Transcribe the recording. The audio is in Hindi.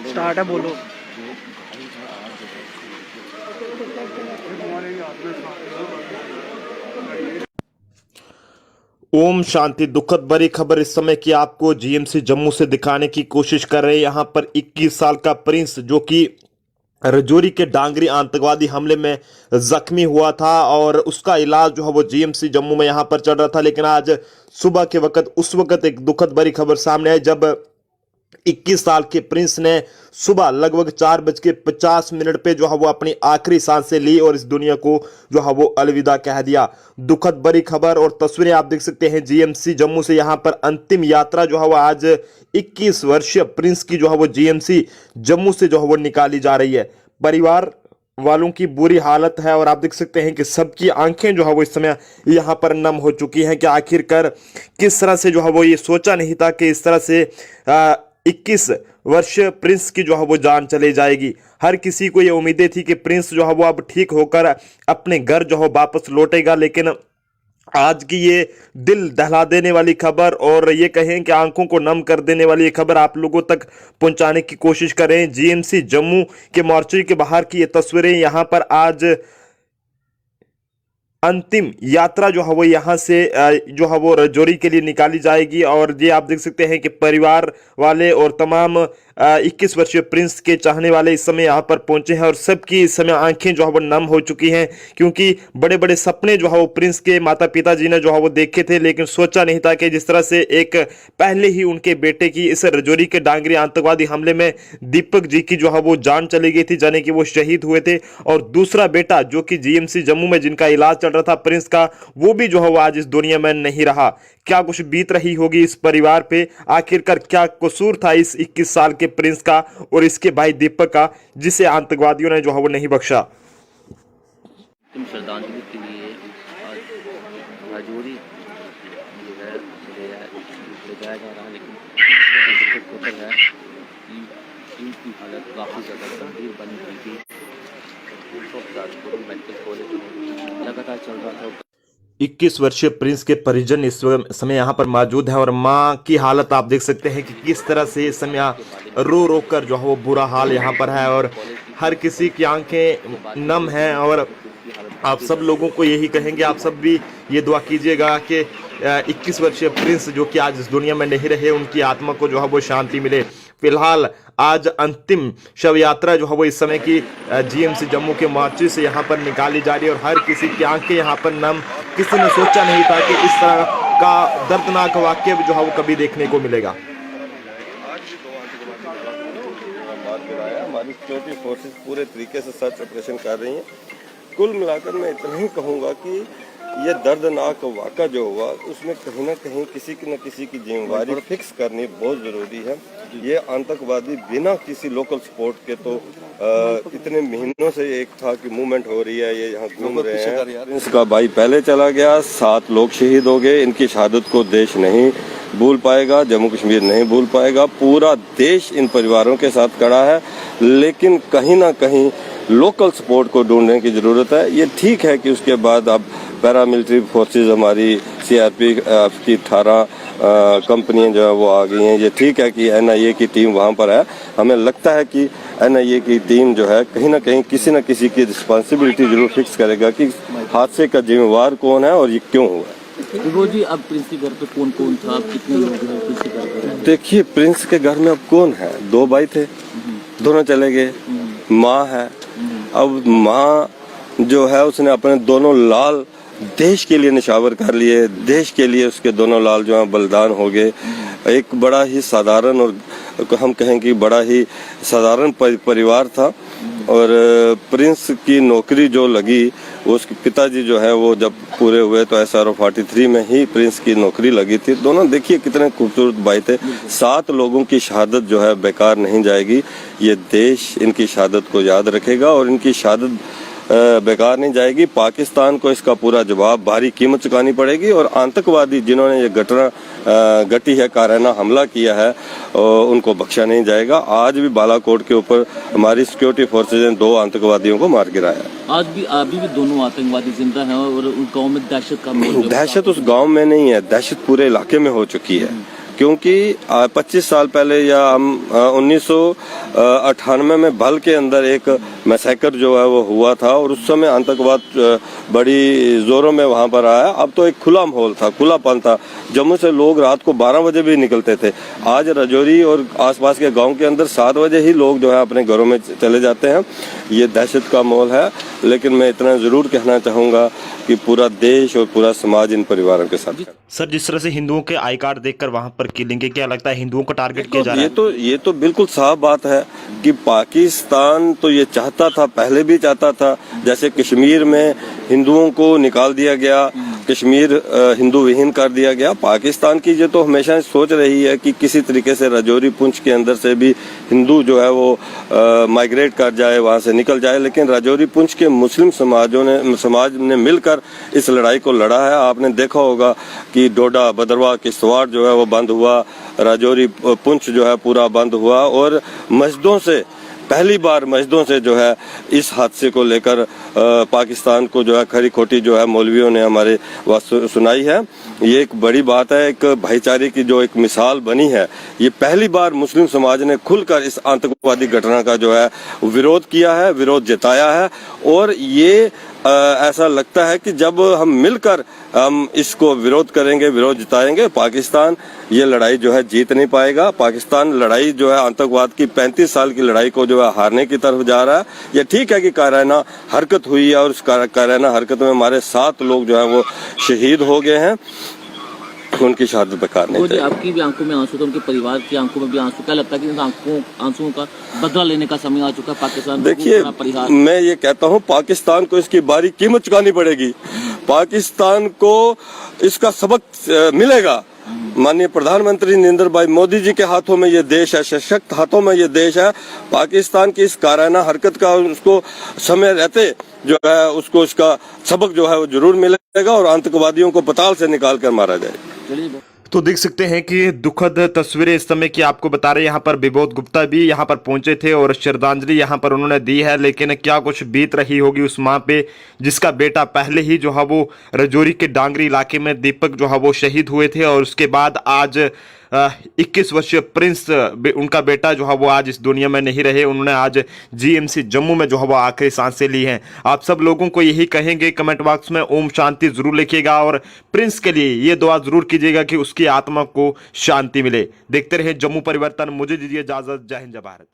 स्टार्ट है, बोलो। ओम शांति। दुखद बड़ी खबर इस समय की आपको जीएमसी जम्मू से दिखाने की कोशिश कर रहे हैं। यहां पर 21 साल का प्रिंस जो कि रजौरी के डांगरी आतंकवादी हमले में जख्मी हुआ था और उसका इलाज जो है वो जीएमसी जम्मू में यहां पर चल रहा था। लेकिन आज सुबह के वक्त उस वक्त एक दुखद बड़ी खबर सामने आई जब 21 साल के प्रिंस ने सुबह लगभग 4:50 पे जो है वो अपनी आखिरी सांसें ली और इस दुनिया को जो है वो अलविदा कह दिया। दुखद बड़ी खबर और तस्वीरें आप देख सकते हैं जीएमसी जम्मू से। यहां पर अंतिम यात्रा जो है वो आज 21 वर्षीय प्रिंस की जो है वो जीएमसी जम्मू से जो है वो निकाली जा रही है। परिवार वालों की बुरी हालत है और आप देख सकते हैं कि सबकी आंखें जो है वो इस समय यहाँ पर नम हो चुकी हैं कि आखिरकार किस तरह से जो है वो ये सोचा नहीं था कि इस तरह से 21 वर्षीय प्रिंस की जो है वो जान चली जाएगी। हर किसी को ये उम्मीदें थी कि प्रिंस जो है वो अब ठीक होकर अपने घर जो है वापस लौटेगा, लेकिन आज की ये दिल दहला देने वाली खबर और ये कहें कि आंखों को नम कर देने वाली ये खबर आप लोगों तक पहुंचाने की कोशिश करें। जीएमसी जम्मू के मोर्चरी के बाहर की ये तस्वीरें। यहां पर आज अंतिम यात्रा जो है वो यहाँ से जो है वो रजौरी के लिए निकाली जाएगी और ये आप देख सकते हैं कि परिवार वाले और तमाम 21 वर्षीय प्रिंस के चाहने वाले इस समय यहाँ पर पहुंचे हैं और सबकी इस समय आंखें जो है वो नम हो चुकी हैं, क्योंकि बड़े बड़े सपने जो है वो प्रिंस के माता पिता जी ने जो है वो देखे थे, लेकिन सोचा नहीं था कि जिस तरह से एक पहले ही उनके बेटे की इस रजौरी के डांगरी आतंकवादी हमले में दीपक जी की जो है वो जान चली गई थी, जाने कि वो शहीद हुए थे, और दूसरा बेटा जो कि जीएमसी जम्मू में जिनका इलाज चल रहा था प्रिंस का, वो भी जो है वो आज इस दुनिया में नहीं रहा। क्या कुछ बीत रही होगी इस परिवार पे, आखिरकार क्या कसूर था इस 21 साल के प्रिंस का और इसके भाई दीपक का, जिसे आतंकवादियों ने जो है वो नहीं बख्शा। श्रद्धांजलि के लिए आज रजौरी जो है ले जाया जा रहा है, लेकिन खबर है कि इनकी हालत काफ़ी ज़्यादा गंभीर बन गई थी। मेडिकल कॉलेज में लगातार चल रहा था। 21 वर्षीय प्रिंस के परिजन इस समय यहाँ पर मौजूद है और माँ की हालत आप देख सकते हैं कि किस तरह से इस समय रो रो कर जो है वो बुरा हाल यहाँ पर है और हर किसी की आंखें नम हैं। और आप सब लोगों को यही कहेंगे, आप सब भी ये दुआ कीजिएगा कि 21 वर्षीय प्रिंस जो कि आज इस दुनिया में नहीं रहे, उनकी आत्मा को जो है वो शांति मिले। फिलहाल आज अंतिम शव यात्रा जो है वो इस समय की जीएमसी जम्मू के मोर्चे से यहाँ पर निकाली जा रही है और हर किसी की आंखें यहाँ पर नम। किसी ने सोचा नहीं था कि इस तरह का दर्दनाक वाक्य जो है वो कभी देखने को मिलेगा। हमारी सिक्योरिटी फोर्सेस पूरे तरीके से सर्च ऑपरेशन कर रही हैं। कुल मिलाकर मैं इतना ही कहूँगा कि ये दर्दनाक वाक़ा जो हुआ उसमें कहीं ना कहीं किसी न किसी की जिम्मेवारी फिक्स करनी बहुत ज़रूरी है। ये आतंकवादी बिना किसी लोकल सपोर्ट के तो इतने महीनों से एक था कि मूवमेंट हो रही है, ये यहाँ घूम रहे हैं। इसका भाई पहले चला गया, 7 लोग शहीद हो गए। इनकी शहादत को देश नहीं भूल पाएगा, जम्मू कश्मीर नहीं भूल पाएगा। पूरा देश इन परिवारों के साथ खड़ा है, लेकिन कहीं ना कहीं लोकल सपोर्ट को ढूंढने की ज़रूरत है। ये ठीक है कि उसके बाद अब पैरामिलिट्री फोर्सेस हमारी सीआरपी की 18 कंपनियां जो है वो आ गई हैं। ये ठीक है कि एनआईए की टीम वहाँ पर है। हमें लगता है कि एनआईए की टीम जो है कहीं ना कहीं किसी न किसी की रिस्पॉन्सिबिलिटी जरूर फिक्स करेगा कि हादसे का जिम्मेवार कौन है और ये क्यों हुआ। विभो जी, अब प्रिंस के घर पे कौन कौन था, कितने लोग हैं प्रिंस के घर पे? देखिए, प्रिंस के घर में अब कौन है? 2 भाई थे, दोनों चले गए। माँ है। अब माँ जो है उसने अपने दोनों लाल देश के लिए निशावर कर लिए, देश के लिए उसके दोनों लाल जो हैं बलिदान हो गए। एक बड़ा ही साधारण और हम कहें कि बड़ा ही साधारण परिवार था और प्रिंस की नौकरी जो लगी, उसके पिताजी जो है वो जब पूरे हुए तो SRO 43 में ही प्रिंस की नौकरी लगी थी। दोनों देखिए कितने खूबसूरत भाई थे। 7 लोगों की शहादत जो है बेकार नहीं जाएगी। ये देश इनकी शहादत को याद रखेगा और इनकी शहादत बेकार नहीं जाएगी। पाकिस्तान को इसका पूरा जवाब भारी कीमत चुकानी पड़ेगी और आतंकवादी जिन्होंने ये घटना घटी है, काराना हमला किया है, उनको बख्शा नहीं जाएगा। आज भी बालाकोट के ऊपर हमारी सिक्योरिटी फोर्सेज ने 2 आतंकवादियों को मार गिराया। आज भी अभी भी दोनों आतंकवादी जिंदा हैं और उन गांव में दहशत का माहौल है। दहशत उस गांव में नहीं है, दहशत पूरे इलाके में हो चुकी है, क्योंकि 25 साल पहले या 1998 में भल के अंदर एक मैसेकर जो है वो हुआ था और उस समय आतंकवाद बड़ी जोरों में वहां पर आया। अब तो एक खुला माहौल था, खुलापन था। जम्मू से लोग रात को 12 बजे भी निकलते थे। आज राजौरी और आसपास के गांव के अंदर 7 बजे ही लोग जो है अपने घरों में चले जाते हैं। ये दहशत का माहौल है, लेकिन मैं इतना जरूर कहना चाहूँगा कि पूरा देश और पूरा समाज इन परिवारों के साथ है। सर, जिस तरह से हिंदुओं के आई कार्ड देखकर वहां पर किलिंग, क्या लगता है हिंदुओं को टारगेट किया जा रहा है? ये तो बिल्कुल साफ बात है कि पाकिस्तान तो ये चाहता था, पहले भी चाहता था। जैसे कश्मीर में हिंदुओं को निकाल दिया गया, कश्मीर हिंदू विहीन कर दिया गया। पाकिस्तान की ये तो हमेशा सोच रही है कि किसी तरीके से राजौरी पुंछ के अंदर से भी हिंदू जो है वो माइग्रेट कर जाए, वहां से निकल जाए। लेकिन राजौरी पुंछ के मुस्लिम समाज ने मिलकर इस लड़ाई को लड़ा है। आपने देखा होगा कि डोडा, भद्रवाह, किश्तवाड़ जो है वो बंद हुआ, राजौरी पुंछ जो है पूरा बंद हुआ और मस्जिदों से पहली बार मस्जिदों से जो है इस हादसे को लेकर पाकिस्तान को जो है खरी खोटी जो है मौलवियों ने हमारे सुनाई है। ये एक बड़ी बात है, एक भाईचारे की जो एक मिसाल बनी है। ये पहली बार मुस्लिम समाज ने खुलकर इस आतंकवादी घटना का जो है विरोध किया है, विरोध जताया है। और ये ऐसा लगता है कि जब हम मिलकर हम इसको विरोध करेंगे, विरोध जताएंगे, पाकिस्तान ये लड़ाई जो है जीत नहीं पाएगा। पाकिस्तान लड़ाई जो है आतंकवाद की 35 साल की लड़ाई को जो है हारने की तरफ जा रहा है। ये ठीक है कि काराना हरकत हुई है और उस काराना हरकत में हमारे 7 लोग जो है वो शहीद हो गए हैं। उनकी शहादत बेकार नहीं थी। आपकी भी आंखों में आंसू, तो उनके परिवार की आंखों में भी आंसू। क्या लगता है कि इन आंसुओं का बदला लेने का समय आ चुका है? पाकिस्तान देखिए, मैं ये कहता हूँ पाकिस्तान को इसकी भारी कीमत चुकानी पड़ेगी। पाकिस्तान को इसका सबक मिलेगा। माननीय प्रधानमंत्री नरेंद्र भाई मोदी जी के हाथों में ये देश है, सशक्त हाथों में ये देश है। पाकिस्तान की इस काराना हरकत का उसको समय रहते जो है उसको इसका सबक जो है वो जरूर मिलेगा और आतंकवादियों को पताल से निकाल कर मारा जाएगा। तो देख सकते हैं कि दुखद तस्वीरें इस समय की आपको बता रहे हैं। यहाँ पर विबोध गुप्ता भी यहाँ पर पहुंचे थे और श्रद्धांजलि यहाँ पर उन्होंने दी है। लेकिन क्या कुछ बीत रही होगी उस माँ पे जिसका बेटा पहले ही जो है वो राजौरी के डांगरी इलाके में दीपक जो है वो शहीद हुए थे और उसके बाद आज 21 वर्षीय प्रिंस उनका बेटा जो है वो आज इस दुनिया में नहीं रहे। उन्होंने आज जीएमसी जम्मू में जो है वो आखिरी सांसें ली हैं। आप सब लोगों को यही कहेंगे, कमेंट बॉक्स में ओम शांति जरूर लिखिएगा और प्रिंस के लिए ये दुआ जरूर कीजिएगा कि उसकी आत्मा को शांति मिले। देखते रहे जम्मू परिवर्तन। मुझे दीजिए इजाजत। जय हिंद, जय भारत।